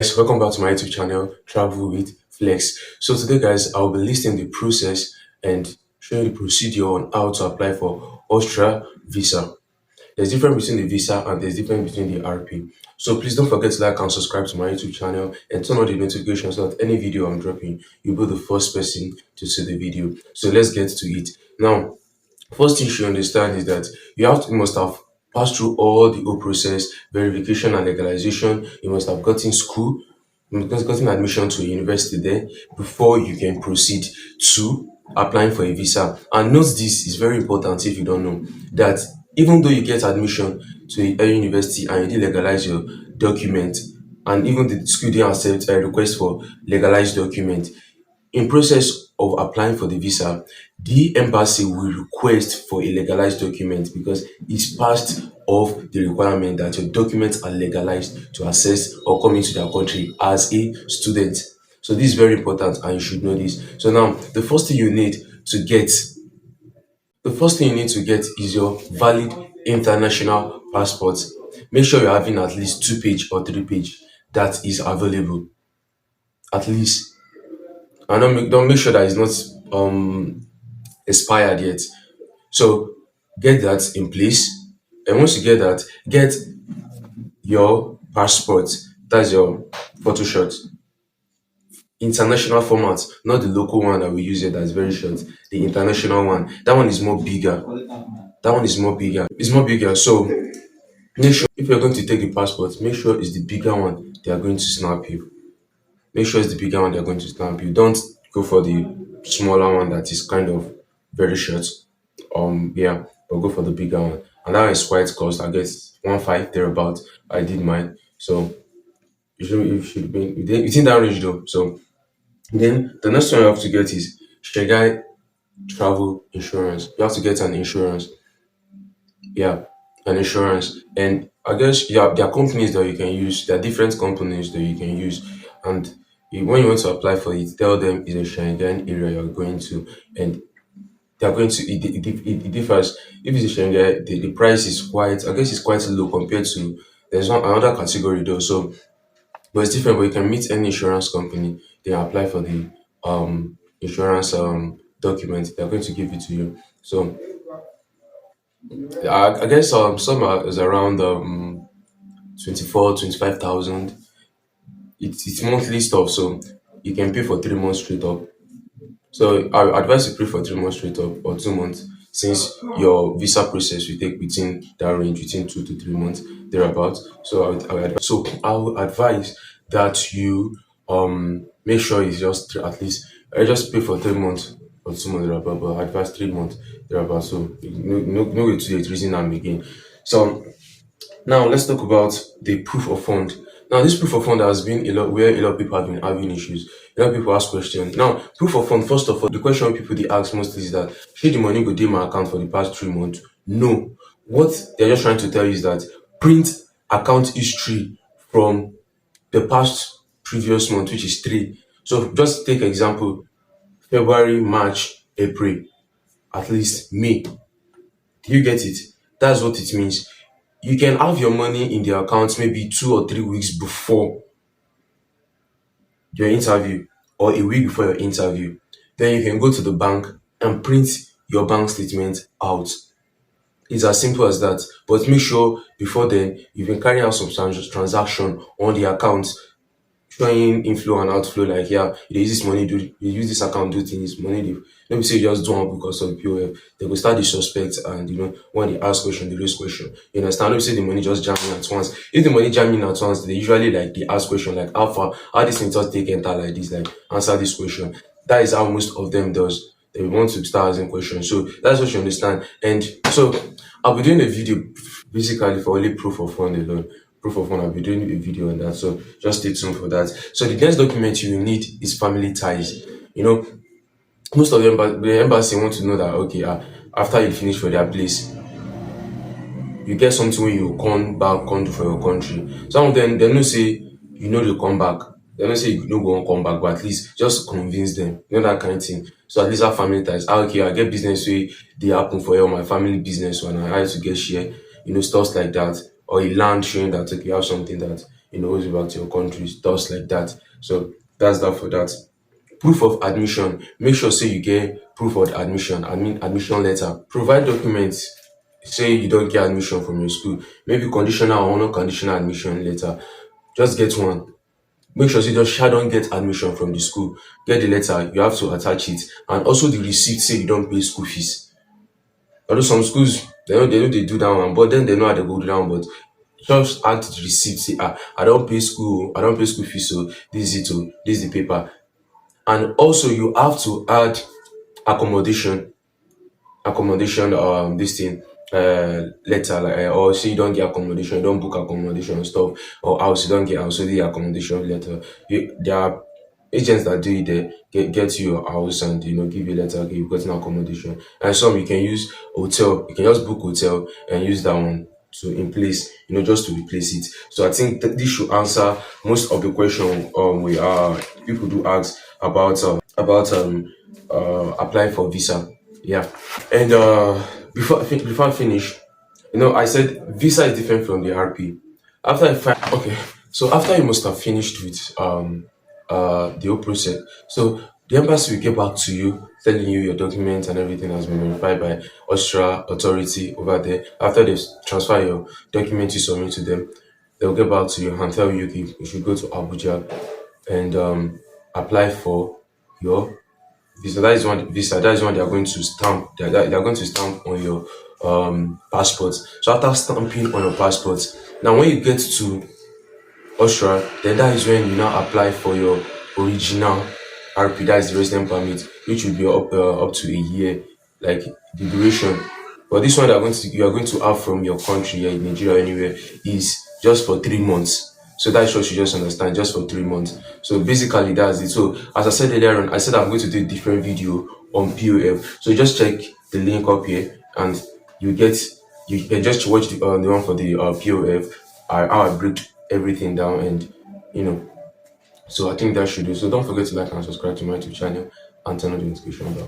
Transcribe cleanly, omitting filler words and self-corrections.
Guys, welcome back to my YouTube channel, Travel with Flex. So today, guys, I'll be listing the process and showing the procedure on how to apply for Austria visa. There's difference between the visa and there's difference between the RP. So please don't forget to like and subscribe to my YouTube channel and turn on the notifications so that any video I'm dropping, you'll be the first person to see the video. So let's get to it. Now, first thing you should understand is that you must have passed through all the whole process, verification and legalization. You must have gotten school, you must have gotten admission to a university there before you can proceed to applying for a visa. And note this is very important if you don't know that even though you get admission to a university and you did legalize your document, and even the school didn't accept a request for legalized document, in process of applying for the visa, the embassy will request for a legalized document because it's part of the requirement that your documents are legalized to access or come into their country as a student. So this is very important and you should know this. So now the first thing you need to get is your valid international passport. Make sure you're having at least 2 page or 3 page that is available. At least, and don't make sure that it's not expired yet. So get that in place. And once you get that, get your passport. That's your photo shot. International format, not the local one that we use here that's very short. The international one. That one is more bigger. That one is more bigger. It's more bigger. So make sure if you're going to take the passport, make sure it's the bigger one they are going to snap you. Make sure it's the bigger one they're going to stamp you. Don't go for the smaller one that is kind of very short. Yeah, but go for the bigger one. And that is quite cost. I guess 1.5 thereabout. I did mine. So you should be within that range though. So then the next one you have to get is Shegai travel insurance. You have to get an insurance. Yeah, an insurance. And I guess yeah, there are companies that you can use. There are different companies that you can use. And when you want to apply for it, tell them it's a Schengen area you're going to, and they're going to it differs. If it's a Schengen, the price is quite, I guess it's quite low compared to there's one another category though. So but it's different, but you can meet any insurance company, they apply for the insurance document, they're going to give it to you. So I guess some are is around 24, 25,000. It's monthly stuff, so you can pay for 3 months straight up. So I would advise you pay for 3 months straight up or 2 months, since your visa process will take within that range, within 2 to 3 months, thereabout. So I would advise that you make sure it's just at least I just pay for 3 months or 2 months thereabout, but I advise 3 months thereabout. So no way to it reason I'm again. So now let's talk about the proof of fund. Now this proof of fund has been a lot where a lot of people have been having issues. A lot of people ask questions. Now proof of fund, first of all, the question people they ask mostly is that should the money go to my account for the past 3 months? No. What they're just trying to tell you is that print account history from the past previous month, which is three. So just take example, February, March, April, at least May. Do you get it? That's what it means. You can have your money in the account maybe 2 or 3 weeks before your interview or a week before your interview. Then you can go to the bank and print your bank statement out. It's as simple as that. But make sure before then you've been carrying out some transaction on the account showing inflow and outflow, like yeah, they use this money, do they use this account, do things, money they let me say you just do one because of POF, they will start the suspect and when they ask question, they raise question. You understand? Let me say the money just jam in at once. If the money jam in at once, they usually like they ask question like how far, how this thing just take enter like this, like answer this question. That is how most of them does. They want to start asking questions. So that's what you understand. And so I'll be doing a video basically for only proof of fund alone. Proof of fund, I'll be doing a video on that. So just stay tuned for that. So the next document you will need is family ties. You know, most of them, but the embassy want to know that okay, after you finish for their place, you get something when you come back, come do for your country. Some of them they know say you know they come back. They don't say you no go on come back, but at least just convince them. That kind of thing. So at least have family ties. Okay, I get business way they happen for you, my family business when I had to get share, stuff like that. Or a land showing that okay, you have something that goes back to your country, stuff like that. So that's that for that. Proof of admission. Make sure say you get proof of admission. I mean admission letter. Provide documents. Say you don't get admission from your school. Maybe conditional or non-conditional admission letter. Just get one. Make sure say just sha don't get admission from the school. Get the letter. You have to attach it, and also the receipt say you don't pay school fees. Although some schools they know they do that one, but then they know how they go do that one. But just add the receipt. Say I don't pay school. I don't pay school fees. So this is it. Oh, this is the paper. And also you have to add accommodation this thing letter, like or say you don't get accommodation, you don't book accommodation and stuff, or house you don't get house, so the accommodation letter. There are agents that do it there, get to your house and give you a letter, okay, you've got an accommodation. And some you can use hotel, you can just book hotel and use that one to in place, just to replace it. So I think that this should answer most of the question we people do ask about applying for visa. Yeah. And before I finish, I said visa is different from the RP. After I find okay, so after you must have finished with the whole process, so the embassy will get back to you, telling you your documents and everything has been verified by Austria authority over there. After they transfer your documents you submit to them, they'll get back to you and tell you, okay, you should go to Abuja and apply for your visa. That is one they are going to stamp. They are going to stamp on your passport. So after stamping on your passport, now when you get to Austria, then that is when you now apply for your original RP, that is the resident permit, which will be up to a year, like the duration. But this one that you are going to have from your country, in Nigeria anywhere, is just for 3 months. So that's what you just understand, just for 3 months. So basically that's it. So as I said earlier on, I said I'm going to do a different video on POF. So just check the link up here and you get you can just watch the one for the POF. How I break everything down, and you know so I think that should do. So don't forget to like and subscribe to my YouTube channel and turn on the notification bell.